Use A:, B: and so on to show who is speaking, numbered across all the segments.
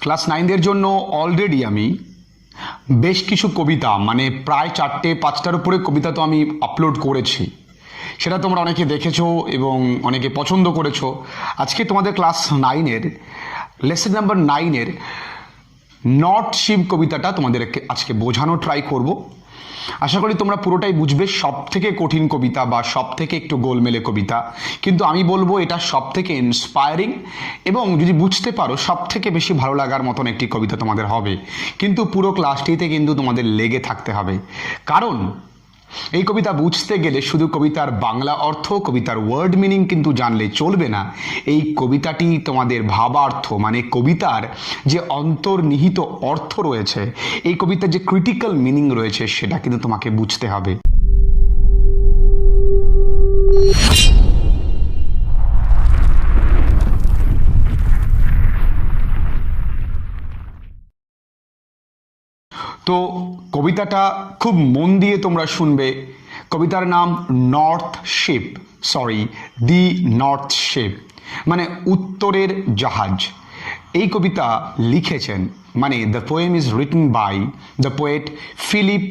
A: Class 9দের জন্য already আমি বেশ কিছু কবিতা মানে প্রায় 4-5টার উপরে কবিতা তো আমি আপলোড করেছি। সেটা তোমরা অনেকে দেখেছো এবং অনেকে পছন্দ করেছো। আজকে তোমাদের ক্লাস 9-এর লেসন নাম্বার 9-এর নর্থ শিপ কবিতাটা তোমাদেরকে আজকে বোঝানো ট্রাই করব। আশা করি তোমরা পুরোটাই বুঝবে। সব থেকে কঠিন কবিতা বা সব থেকে একটু গোলমেলে কবিতা, কিন্তু আমি বলবো এটা সব থেকে ইন্সপায়ারিং এবং যদি বুঝতে পারো সব থেকে বেশি ভালো লাগার মতন একটি কবিতা তোমাদের হবে। কিন্তু পুরো ক্লাসটিতে কিন্তু তোমাদের লেগে থাকতে হবে, কারণ এই কবিতা বুঝতে গেলে শুধু কবিতার বাংলা অর্থ, কবিতার ওয়ার্ড মিনিং কিন্তু জানলে চলবে না। এই কবিতাটি তোমাদের ভাবার্থ মানে কবিতার যে অন্তর্নিহিত অর্থ রয়েছে, এই কবিতার যে ক্রিটিক্যাল মিনিং রয়েছে সেটা কিন্তু তোমাকে বুঝতে হবে। তো কবিতাটা খুব মন দিয়ে তোমরা শুনবে। কবিতার নাম North Ship, the North Ship মানে উত্তরের জাহাজ। এই কবিতা লিখেছেন মানে the poem is written by the poet Philip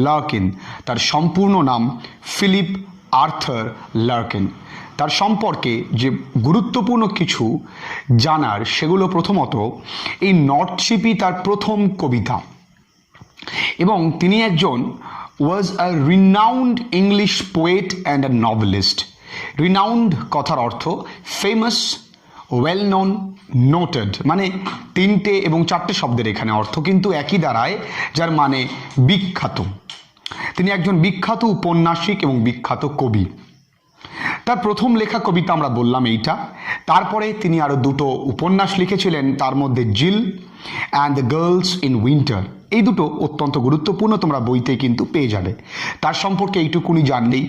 A: Larkin. তার সম্পূর্ণ নাম ফিলিপ আর্থার লার্কিন। তার সম্পর্কে যে গুরুত্বপূর্ণ কিছু জানার সেগুলো প্রথমত, এই নর্থ শিপই তার প্রথম কবিতা এবং তিনি একজন was a renowned English poet and a novelist. Renowned কথার অর্থ ফেমাস, ওয়েল নোন, নোটেড, মানে 3টে এবং 4টে শব্দের এখানে অর্থ কিন্তু একই দাঁড়ায়, যার মানে বিখ্যাত। তিনি একজন বিখ্যাত উপন্যাসিক এবং বিখ্যাত কবি। তার প্রথম লেখা কবিতা আমরা বললাম এইটা। তারপরে তিনি আরও 2টো উপন্যাস লিখেছিলেন, তার মধ্যে Jill and the girls in winter. এই দুটো অত্যন্ত গুরুত্বপূর্ণ, তোমরা বইতে কিন্তু পেয়ে যাবে। তার সম্পর্কে এইটুকুনি জানলেই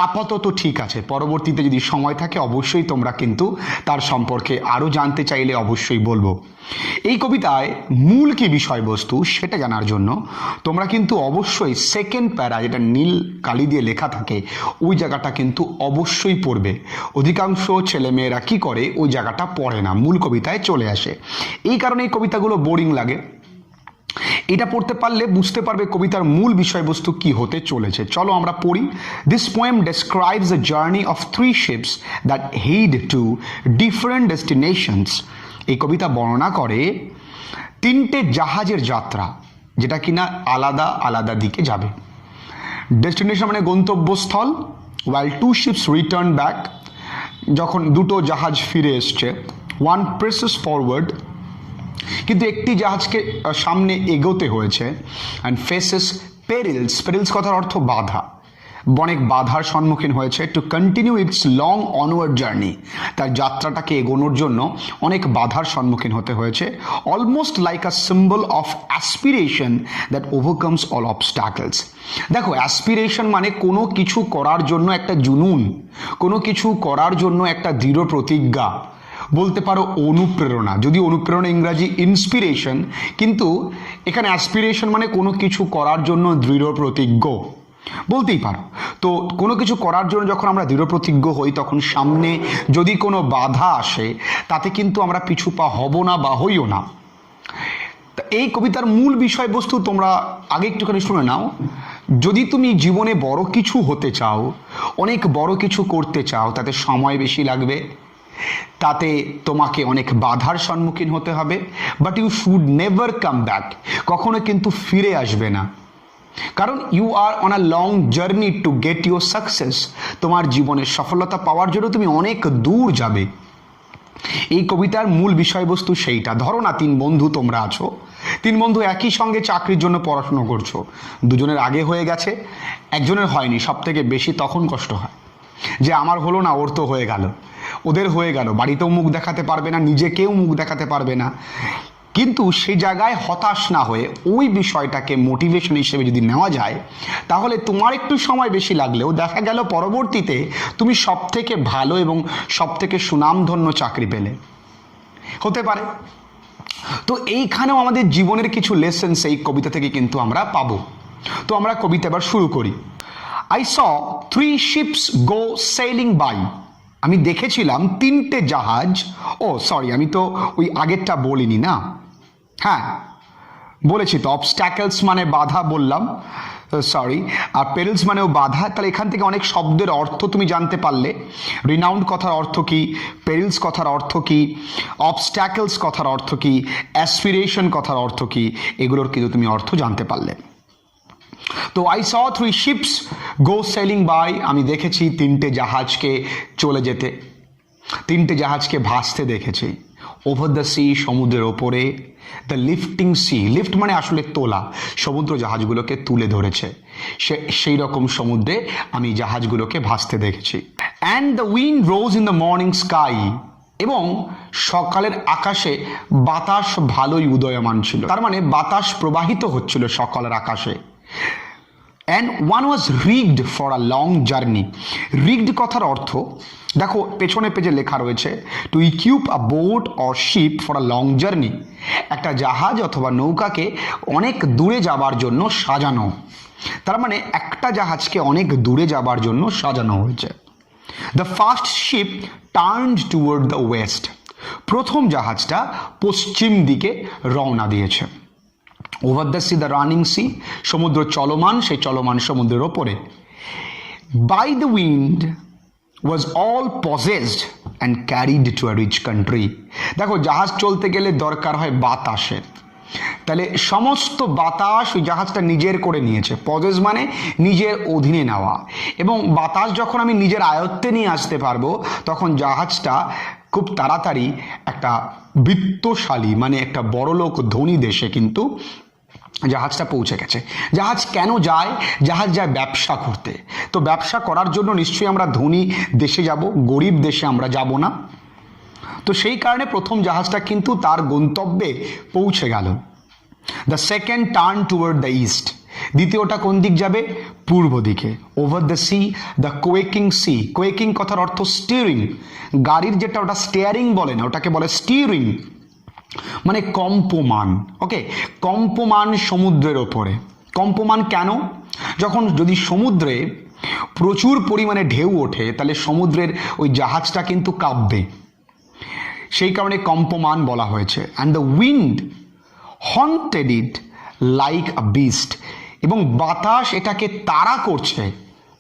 A: আপাতত ঠিক আছে। পরবর্তীতে যদি সময় থাকে অবশ্যই তোমরা কিন্তু তার সম্পর্কে আরও জানতে চাইলে অবশ্যই বলবো। এই কবিতায় মূল কি বিষয়বস্তু সেটা জানার জন্য তোমরা কিন্তু অবশ্যই সেকেন্ড প্যারা, যেটা নীল কালি দিয়ে লেখা থাকে, ওই জায়গাটা কিন্তু অবশ্যই পড়বে। অধিকাংশ ছেলেমেয়েরা কি করে, ওই জায়গাটা পড়ে না, মূল কবিতায় চলে আসে। এই কারণে এই কবিতাগুলো বোরিং লাগে। এটা পড়তে পারলে বুঝতে পারবে কবিতার মূল বিষয়বস্তু কি হতে চলেছে। চলো আমরা পড়ি। This poem describes the journey of 3 ships that head to different destinations. এই কবিতা বর্ণনা করে 3টে জাহাজের যাত্রা, যেটা কিনা আলাদা আলাদা দিকে যাবে। ডেস্টিনেশন মানে গন্তব্যস্থল। while 2 ships return back, যখন 2টো জাহাজ ফিরে এসছে। 1 presses forward, কিন্তু একটি জাহাজকে সামনে এগোতে হয়েছে। অ্যান্ড ফেসেস পেরিলস কথার অর্থ বাধা, অনেক বাধার সম্মুখীন হয়েছে। To continue it's long onward journey, তার যাত্রাটাকে এগোনোর জন্য অনেক বাধার সম্মুখীন হতে হয়েছে। Almost like a symbol of aspiration that ওভারকামস all obstacles. দেখো, অ্যাসপিরেশন মানে কোনো কিছু করার জন্য একটা জুনুন, কোনো কিছু করার জন্য একটা দৃঢ় প্রতিজ্ঞা, বলতে পারো অনুপ্রেরণা। যদি অনুপ্রেরণা ইংরাজি ইন্সপিরেশন, কিন্তু এখানে অ্যাসপিরেশন মানে কোনো কিছু করার জন্য দৃঢ় প্রতিজ্ঞ বলতেই পারো। তো কোনো কিছু করার জন্য যখন আমরা দৃঢ় প্রতিজ্ঞ হই, তখন সামনে যদি কোনো বাধা আসে তাতে কিন্তু আমরা পিছু পা হব না বা হইও না। এই কবিতার মূল বিষয়বস্তু তোমরা আগে একটুখানি শুনে নাও। যদি তুমি জীবনে বড় কিছু হতে চাও, অনেক বড় কিছু করতে চাও, তাতে সময় বেশি লাগবে, তাতে তোমাকে অনেক বাধার সম্মুখীন হতে হবে। But you should never come back, কখনো কিন্তু ফিরে আসবে না, কারণ you are on a long journey to get your success. তোমার জীবনের সফলতা পাওয়ার জন্য তুমি অনেক দূর যাবে। এই কবিতার মূল বিষয়বস্তু সেইটা। ধরো না 3 বন্ধু তোমরা আছো, 3 বন্ধু একই সঙ্গে চাকরির জন্য পড়াশুনো করছো। দুজনের আগে হয়ে গেছে, একজনের হয়নি। সব থেকে বেশি তখন কষ্ট হয় যে আমার হলো না, ওর তো হয়ে গেল, ওদের হয়ে গেল। বাড়িতেও মুখ দেখাতে পারবে না, নিজেকেও মুখ দেখাতে পারবে না। কিন্তু সেই জায়গায় হতাশ না হয়ে ওই বিষয়টাকে মোটিভেশন হিসেবে যদি নেওয়া যায়, তাহলে তোমার একটু সময় বেশি লাগলেও দেখা গেল পরবর্তীতে তুমি সব থেকে ভালো এবং সব থেকে সুনামধন্য চাকরি পেলে, হতে পারে। তো এইখানেও আমাদের জীবনের কিছু লেসেন্স এই কবিতা থেকে কিন্তু আমরা পাবো। তো আমরা কবিতা এবার শুরু করি। I saw 3 ships go sailing by. আমি দেখেছিলাম 3টে জাহাজ, ও সরি আমি তো ওই আগেরটা বলিনি না, হ্যাঁ বলেছি তো, অবস্ট্যাকলস মানে বাধা বললাম, সরি, আর পেরিলস মানেও বাধা। তাহলে এখান থেকে অনেক শব্দের অর্থ তুমি জানতে পারলে। রিনাউন্ড কথার অর্থ কি, পেরিলস কথার অর্থ কি, অবস্ট্যাকলস কথার অর্থ কি, অ্যাসপিরেশন কথার অর্থ কি, এগুলোর কিন্তু তুমি অর্থ জানতে পারলে। তো I saw 3 ships go sailing by, আমি দেখেছি 3টে জাহাজকে চলে যেতে, 3টে জাহাজকে ভাসতে দেখেছি। ওভার দ্য সি, সমুদ্রের ওপরে। দ্য লিফটিং সি, লিফট মানে আসলে তোলা, সমুদ্র জাহাজগুলোকে তুলে ধরেছে, সেই রকম সমুদ্রে আমি জাহাজগুলোকে ভাসতে দেখেছি। And the wind rose in the morning sky, এবং সকালের আকাশে বাতাস ভালোই উদয়মান ছিল, তার মানে বাতাস প্রবাহিত হচ্ছিল সকালের আকাশে। And one was rigged for a long journey. Rigged কথার অর্থ দেখো পেছনে পেজে লেখা রয়েছে, to equip a boat or ship for a long journey, একটা জাহাজ অথবা নৌকাকে অনেক দূরে যাবার জন্য সাজানো, তার মানে একটা জাহাজকে অনেক দূরে যাবার জন্য সাজানো হয়েছে। The first ship turned toward the west, প্রথম জাহাজটা পশ্চিম দিকে রওনা দিয়েছে। Over the sea, the running sea, সমুদ্র চলমান, সেই চলমান সমুদ্রের ওপরে। By the wind was all possessed and carried to a rich country. দেখো জাহাজ চলতে গেলে দরকার হয় বাতাসের, তাহলে সমস্ত বাতাস ওই জাহাজটা নিজের করে নিয়েছে। পজেস মানে নিজের অধীনে নেওয়া, এবং বাতাস যখন আমি নিজের আয়ত্তে নিয়ে আসতে পারবো তখন জাহাজটা খুব তাড়াতাড়ি একটা বিত্তশালী মানে একটা বড়লোক ধনী দেশে কিন্তু জাহাজটা পৌঁছে গেছে। জাহাজ কেন যায়? জাহাজ যায় ব্যবসা করতে। তো ব্যবসা করার জন্য নিশ্চয়ই আমরা ধনী দেশে যাব, গরিব দেশে আমরা যাব না। তো সেই কারণে প্রথম জাহাজটা কিন্তু তার গন্তব্যে পৌঁছে গেল। The second turn toward the east, দ্বিতীয়টা কোন দিক যাবে? পূর্ব দিকে। Over the sea, the quaking sea, quaking কথার অর্থ স্টিয়ারিং, গাড়ির যেটা ওটা স্টিয়ারিং বলে না, ওটাকে বলে স্টিয়ারিং, মানে কম্পমান। ওকে, কম্পমান সমুদ্রের ওপরে। কম্পমান কেন? যখন যদি সমুদ্রে প্রচুর পরিমাণে ঢেউ ওঠে তাহলে সমুদ্রের ওই জাহাজটা কিন্তু কাঁপবে, সেই কারণে কম্পমান বলা হয়েছে। And the wind haunted it like a beast, এবং বাতাস এটাকে তাড়া করছে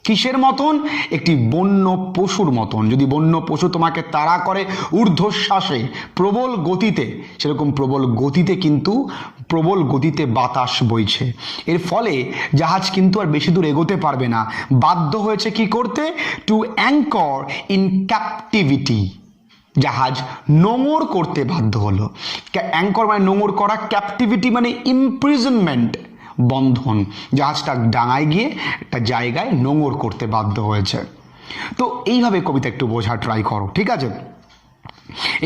A: কিসের মতন? একটি বন্য পশুর মতন। যদি বন্য পশু তোমাকে তাড়া করে ঊর্ধ্বশ্বাসে প্রবল গতিতে, সেরকম প্রবল গতিতে বাতাস বইছে। এর ফলে জাহাজ কিন্তু আর বেশি দূর এগোতে পারবে না, বাধ্য হয়েছে কি করতে? টু অ্যাঙ্কর ইন ক্যাপটিভিটি, জাহাজ নোঙর করতে বাধ্য হলো। অ্যাঙ্কর মানে নোঙর করা, ক্যাপটিভিটি মানে ইমপ্রিজনমেন্ট, বন্ধন। জাহাজটা ডাঙায় গিয়ে একটা জায়গায় নোঙর করতে বাধ্য হয়েছে। তো এইভাবে কবিতা একটু বোঝা ট্রাই করো, ঠিক আছে?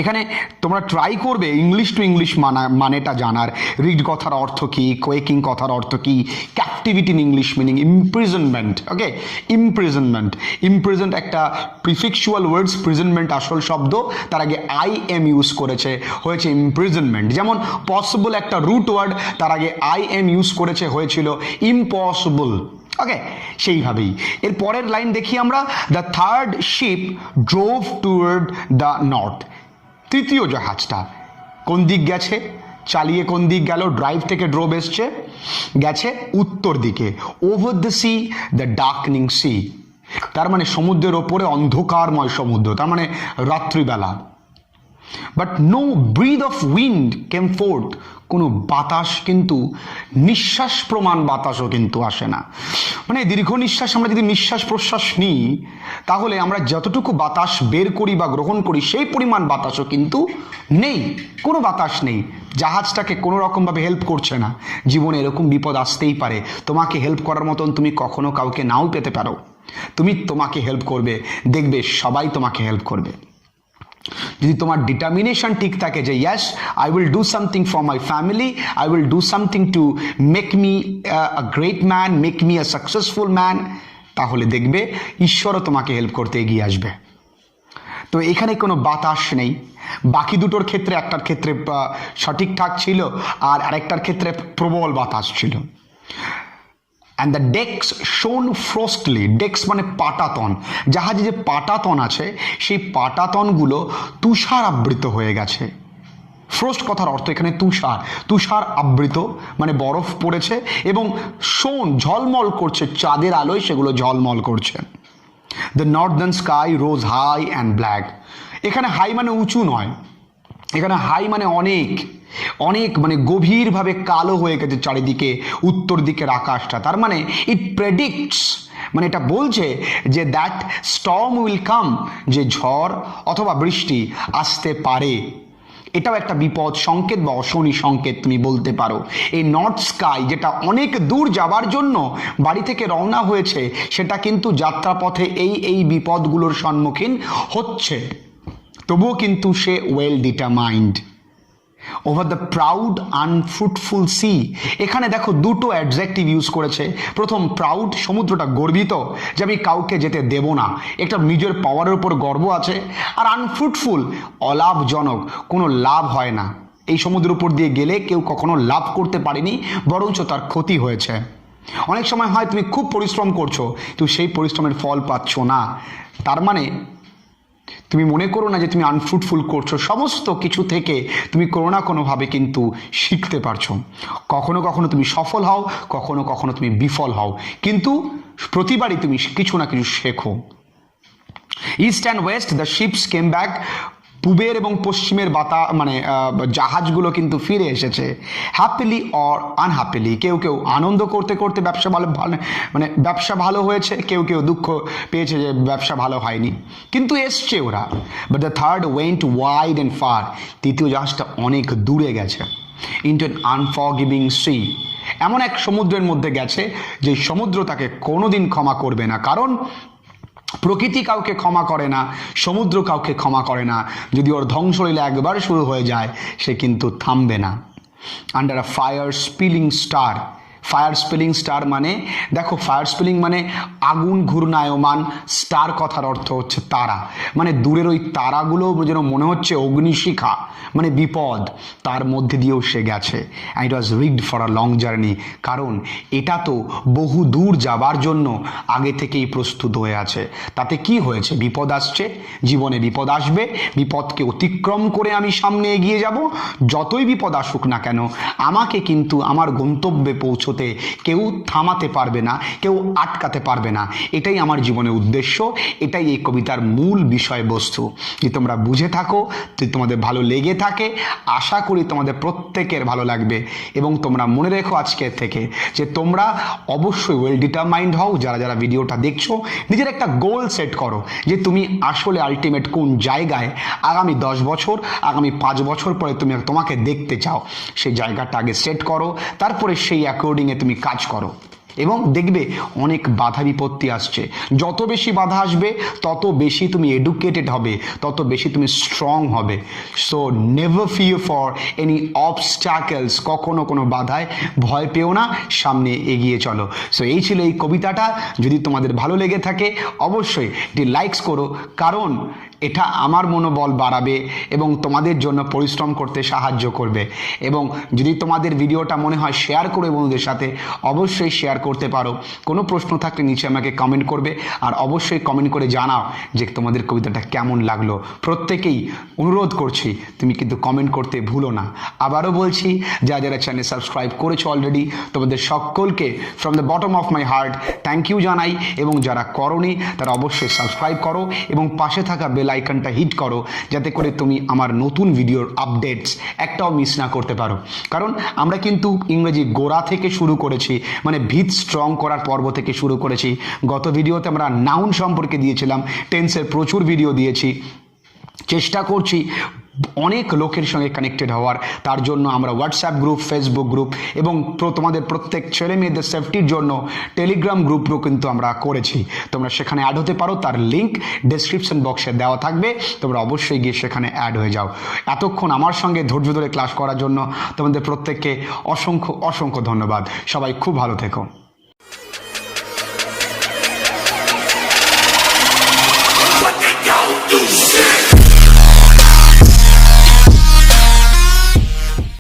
A: এখানে তোমরা ট্রাই করবে ইংলিশ টু ইংলিশ মানেটা জানার। রিড কথার অর্থ কি, কোয়েকিং কথার অর্থ কি, captivity in English meaning imprisonment. Okay, ইমপ্রিজেন্ট একটা প্রিফিক্সুয়াল ওয়ার্ডস, প্রিজনমেন্ট আসল শব্দ, তার আগে আই এম ইউজ করেছে, হয়েছে ইমপ্রিজনমেন্ট। যেমন পসিবল একটা রুট ওয়ার্ড, তার আগে আই এম ইউজ করেছে, হয়েছিল ইম্পসিবল। ওকে, সেইভাবেই এর পরের লাইন দেখি আমরা। The third ship drove toward the north, তৃতীয় জাহাজটা কোন দিক গেছে? চালিয়ে কোন দিক গেল? ড্রাইভ থেকে ড্রোভ এসছে, গেছে উত্তর দিকে। Over the sea, the darkening sea, তার মানে সমুদ্রের ওপরে অন্ধকারময় সমুদ্র, তার মানে রাত্রিবেলা। But no breath of wind came forth, কোনো বাতাস কিন্তু, নিঃশ্বাস প্রমাণ বাতাসও কিন্তু আসে না। মানে দীর্ঘ নিঃশ্বাস, আমরা যদি নিঃশ্বাস প্রশ্বাস নিই তাহলে আমরা যতটুকু বাতাস বের করি বা গ্রহণ করি সেই পরিমাণ বাতাসও কিন্তু নেই, কোনো বাতাস নেই। জাহাজটাকে কোনো রকমভাবে হেল্প করছে না। জীবনে এরকম বিপদ আসতেই পারে, তোমাকে হেল্প করার মতন তুমি কখনো কাউকে নাও পেতে পারো। তোমাকে হেল্প করবে, দেখবে সবাই তোমাকে হেল্প করবে। যদি তোমার ডিটারমিনেশন ঠিক থাকে যে yes I will do something for my family, I will do something to make me a great man, make me a successful man, তাহলে দেখবে ঈশ্বরও তোমাকে হেল্প করতে এগিয়ে আসবে। তো এখানে কোনো বাতাস নেই। বাকি দুটোর ক্ষেত্রে, একটার ক্ষেত্রে সঠিক ঠাক ছিল আর আরেকটার ক্ষেত্রে প্রবল বাতাস ছিল। অ্যান্ড দ্য ডেক্স শোন ফ্রস্টলি, ডেক্স মানে পাটাতন, জাহাজে যে পাটাতন আছে সেই পাটাতনগুলো তুষার আবৃত হয়ে গেছে। ফ্রোস্ট কথার অর্থ এখানে তুষার, তুষার আবৃত মানে বরফ পড়েছে এবং শোন ঝলমল করছে, চাঁদের আলোয় সেগুলো ঝলমল করছে। The northern sky rose high and black, এখানে হাই মানে উঁচু নয়, এখানে হাই মানে অনেক অনেক মানে গভীরভাবে কালো হয়ে গেছে চারিদিকে উত্তর দিকের আকাশটা। তার মানে ইট প্রেডিক্টস, মানে এটা বলছে যে দ্যাট স্টর্ম উইল কাম, যে ঝড় অথবা বৃষ্টি আসতে পারে। এটাও একটা বিপদ সংকেত বা অশনি সংকেত তুমি বলতে পারো। এই নর্থ স্কাই যেটা অনেক দূর যাবার জন্য বাড়ি থেকে রওনা হয়েছে, সেটা কিন্তু যাত্রাপথে এই বিপদগুলোর সম্মুখীন হচ্ছে, তবুও কিন্তু সে well determined. Over the proud unfruitful sea, এখানে দেখো দুটো অ্যাডজেক্টিভ ইউজ করেছে। প্রথম প্রাউড, সমুদ্রটা গর্বিত যে আমি কাউকে যেতে দেব না, একটা নিজের পাওয়ারের উপর গর্ব আছে। আর আনফ্রুটফুল, অলাভজনক, কোনো লাভ হয় না। এই সমুদ্রের উপর দিয়ে গেলে কেউ কখনো লাভ করতে পারেনি, বরঞ্চ তার ক্ষতি হয়েছে। অনেক সময় হয় তুমি খুব পরিশ্রম করছো কিন্তু সেই পরিশ্রমের ফল পাচ্ছ না, তার মানে তুমি মনে করো না যে তুমি আনফ্রুটফুল করছো। সমস্ত কিছু থেকে তুমি কোনো না কোনোভাবে কিন্তু শিখতে পারছো। কখনো কখনো তুমি সফল হও, কখনো কখনো তুমি বিফল হও, কিন্তু প্রতিবারই তুমি কিছু না কিছু শেখো। East and west the ships came back, পূবের এবং পশ্চিমের জাহাজগুলো কিন্তু ফিরে এসেছে। হ্যাপিলি অর আনহ্যাপিলি, কেউ কেউ আনন্দ করতে করতে ব্যবসা ভালো হয়েছে, কেউ কেউ দুঃখ পেয়েছে যে ব্যবসা ভালো হয়নি, কিন্তু এসছে ওরা। But the third went wide and far, তৃতীয় জাহাজটা অনেক দূরে গেছে। ইন্টু অ্যান আনফরগিভিং সি, এমন এক সমুদ্রের মধ্যে গেছে যে সমুদ্র তাকে কোনোদিন ক্ষমা করবে না, কারণ প্রকৃতি কাউকে ক্ষমা করে না, সমুদ্র কাউকে ক্ষমা করে না। যদি ওর ধ্বংসলীলা একবার শুরু হয়ে যায় সে কিন্তু থামবে না। Under a fire spilling star, fire spilling star মানে দেখো, ফায়ার স্পিলিং মানে আগুন ঘূর্ণায়মান, স্টার কথার অর্থ হচ্ছে তারা, মানে দূরের ওই তারাগুলো যেন মনে হচ্ছে অগ্নিশিখা, মানে বিপদ, তার মধ্যে দিয়েও সে গেছে। And it was rigged for a long journey, কারণ এটা তো বহু দূর যাবার জন্য আগে থেকেই প্রস্তুত হয়ে আছে। তাতে কি হয়েছে? বিপদ আসছে, জীবনে বিপদ আসবে, বিপদকে অতিক্রম করে আমি সামনে এগিয়ে যাব। যতই বিপদ আসুক না কেন আমাকে কিন্তু আমার গন্তব্যে পৌঁছতে কেউ থামাতে পারবে না, কেউ আটকাতে পারবে না। এটাই আমার জীবনের উদ্দেশ্য, এটাই এই কবিতার মূল বিষয়বস্তু। যদি তোমরা বুঝে থাকো, যদি তোমাদের ভালো লেগে থাকে, আশা করি তোমাদের প্রত্যেকের ভালো লাগবে। এবং তোমরা মনে রেখো আজকের থেকে যে তোমরা অবশ্যই ওয়েল ডিটারমাইন্ড হও। যারা যারা ভিডিওটা দেখছো, নিজের একটা গোল সেট করো যে তুমি আসলে আলটিমেট কোন জায়গায় আগামী 10 বছর, আগামী 5 বছর পরে তোমাকে দেখতে চাও, সেই জায়গাটা আগে সেট করো, তারপরে সেই অ্যাকর্ডিংয়ে তুমি কাজ করো। এবং দেখবে অনেক বাধা বিপত্তি আসছে, যত বেশি বাধা আসবে তত বেশি তুমি এডুকেটেড হবে, তত বেশি তুমি স্ট্রং হবে। So never fear for any obstacles, কখনো কোনো বাধায় ভয় পেও না, সামনে এগিয়ে চলো। সো এই ছিল এই কবিতাটা। যদি তোমাদের ভালো লেগে থাকে অবশ্যই এটি লাইকস করো, কারণ এটা আমার মনোবল বাড়াবে এবং তোমাদের জন্য পরিশ্রম করতে সাহায্য করবে। এবং যদি তোমাদের ভিডিওটা মনে হয় শেয়ার করে বন্ধুদের সাথে, অবশ্যই শেয়ার করতে পারো। কোনো প্রশ্ন থাকলে নিচে আমাকে কমেন্ট করবে, আর অবশ্যই কমেন্ট করে জানাও যে তোমাদের কবিতাটা কেমন লাগলো। প্রত্যেকেই অনুরোধ করছি তুমি কিন্তু কমেন্ট করতে ভুলো না। আবারও বলছি, যারা যারা চ্যানেল সাবস্ক্রাইব করেছো অলরেডি, তোমাদের সকলকে from the bottom of my heart thank you জানাই। এবং যারা করোনি তারা অবশ্যই সাবস্ক্রাইব করো এবং পাশে থাকা বেল আইকনটা হিট করো, যাতে করে তুমি আমার নতুন ভিডিওর আপডেটস একটাও মিস না করতে পারো। কারণ আমরা কিন্তু ইংরেজি গোড়া থেকে শুরু করেছি, মানে ভিত স্ট্রং করার পর্ব থেকে শুরু করেছি। গত ভিডিওতে আমরা নাউন সম্পর্কে দিয়েছিলাম, টেন্সের প্রচুর ভিডিও দিয়েছি। চেষ্টা করছি অনেক লোকের সঙ্গে কানেক্টেড হওয়ার, তার জন্য আমরা হোয়াটসঅ্যাপ গ্রুপ, ফেসবুক গ্রুপ এবং তোমাদের প্রত্যেক ছেলে মেয়েদের সেফটির জন্য টেলিগ্রাম গ্রুপও কিন্তু আমরা করেছি। তোমরা সেখানে অ্যাড হতে পারো, তার লিঙ্ক ডেসক্রিপশন বক্সে দেওয়া থাকবে, তোমরা অবশ্যই গিয়ে সেখানে অ্যাড হয়ে যাও। এতক্ষণ আমার সঙ্গে ধৈর্য ধরে ক্লাস করার জন্য তোমাদের প্রত্যেককে অসংখ্য অসংখ্য ধন্যবাদ। সবাই খুব ভালো থেকো।
B: What they gon' do?